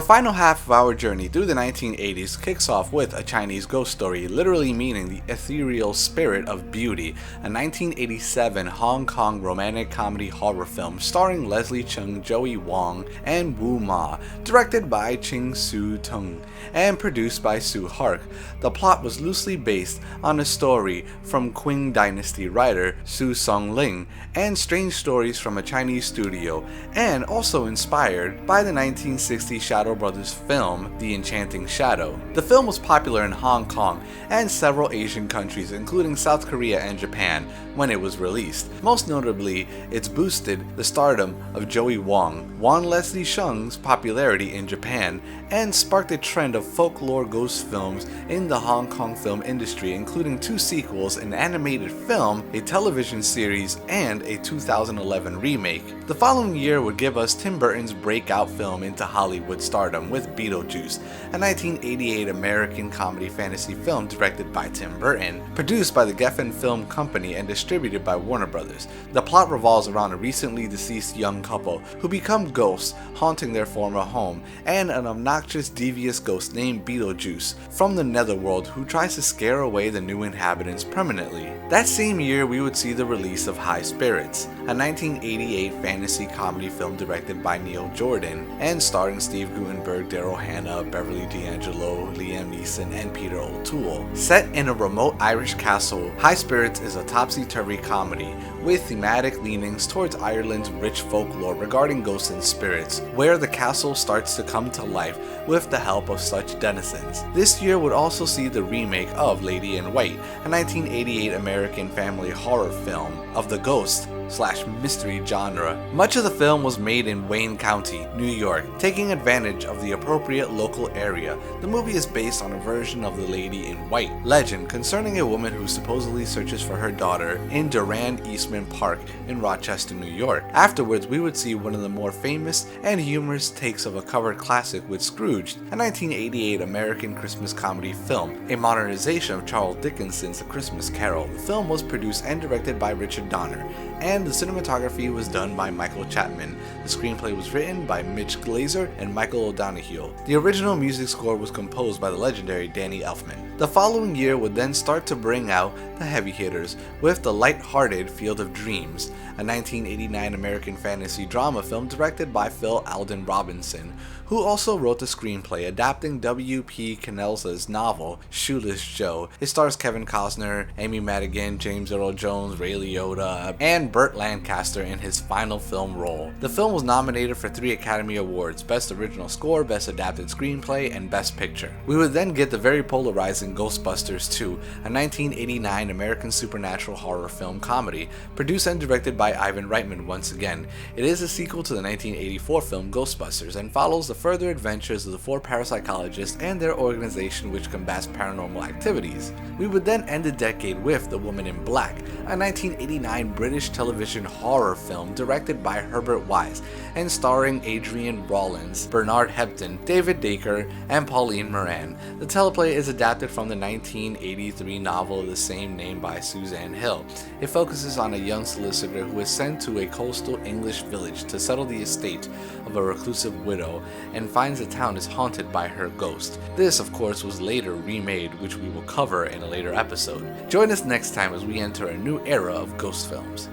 final half of our journey through the 1980s kicks off with A Chinese Ghost Story, literally meaning the ethereal spirit of beauty, a 1987 Hong Kong romantic comedy horror film starring Leslie Cheung, Joey Wong, and Wu Ma, directed by Ching Su Tung, and produced by Sue Hark. The plot was loosely based on a story from Qing Dynasty writer Su Song Ling and strange stories from a Chinese studio, and also inspired by the 1960 Shadow Brothers film The Enchanting Shadow. The film was popular in Hong Kong and several Asian countries including South Korea and Japan when it was released. Most notably, it's boosted the stardom of Joey Wong, won Leslie Cheung's popularity in Japan, and sparked a trend of folklore ghost films in the Hong Kong film industry, including 2 sequels, an animated film, a television series, and a 2011 remake. The following year would give us Tim Burton's breakout film into Hollywood stardom with Beetlejuice, a 1988 American comedy fantasy film directed by Tim Burton, produced by the Geffen Film Company and distributed by Warner Brothers. The plot revolves around a recently deceased young couple who become ghosts haunting their former home, and an obnoxious, devious ghost named Beetlejuice from the netherworld who tries to scare away the new inhabitants permanently. That same year we would see the release of High Spirits, a 1988 fantasy comedy film directed by Neil Jordan and starring Steve Guttenberg, Daryl Hannah, Beverly D'Angelo, Liam Neeson, and Peter O'Toole. Set in a remote Irish castle, High Spirits is a topsy-turvy comedy with thematic leanings towards Ireland's rich folklore regarding ghosts and spirits, where the castle starts to come to life with the help of such denizens. This year would also see the remake of Lady in White, a 1988 American family horror film of the ghost / mystery genre. Much of the film was made in Wayne County, New York, taking advantage of the appropriate local area. The movie is based on a version of the Lady in White legend concerning a woman who supposedly searches for her daughter in Durand Eastman Park in Rochester, New York. Afterwards, we would see one of the more famous and humorous takes of a covered classic with Scrooge, a 1988 American Christmas comedy film, a modernization of Charles Dickens's A Christmas Carol. The film was produced and directed by Richard Donner, and the cinematography was done by Michael Chapman. The screenplay was written by Mitch Glazer and Michael O'Donoghue. The original music score was composed by the legendary Danny Elfman. The following year would then start to bring out the heavy hitters with the light-hearted Field of Dreams, a 1989 American fantasy drama film directed by Phil Alden Robinson, who also wrote the screenplay adapting W.P. Cannell's novel Shoeless Joe. It stars Kevin Costner, Amy Madigan, James Earl Jones, Ray Liotta, and Burt Lancaster in his final film role. The film was nominated for 3 Academy Awards: Best Original Score, Best Adapted Screenplay, and Best Picture. We would then get the very polarizing Ghostbusters 2, a 1989 American supernatural horror film comedy, produced and directed by Ivan Reitman once again. It is a sequel to the 1984 film Ghostbusters and follows the further adventures of the 4 parapsychologists and their organization which combats paranormal activities. We would then end the decade with The Woman in Black, a 1989 British television horror film directed by Herbert Wise and starring Adrian Rawlins, Bernard Hepton, David Dacre, and Pauline Moran. The teleplay is adapted from the 1983 novel of the same name by Suzanne Hill. It focuses on a young solicitor who is sent to a coastal English village to settle the estate of a reclusive widow and finds the town is haunted by her ghost. This, of course, was later remade, which we will cover in a later episode. Join us next time as we enter a new era of ghost films.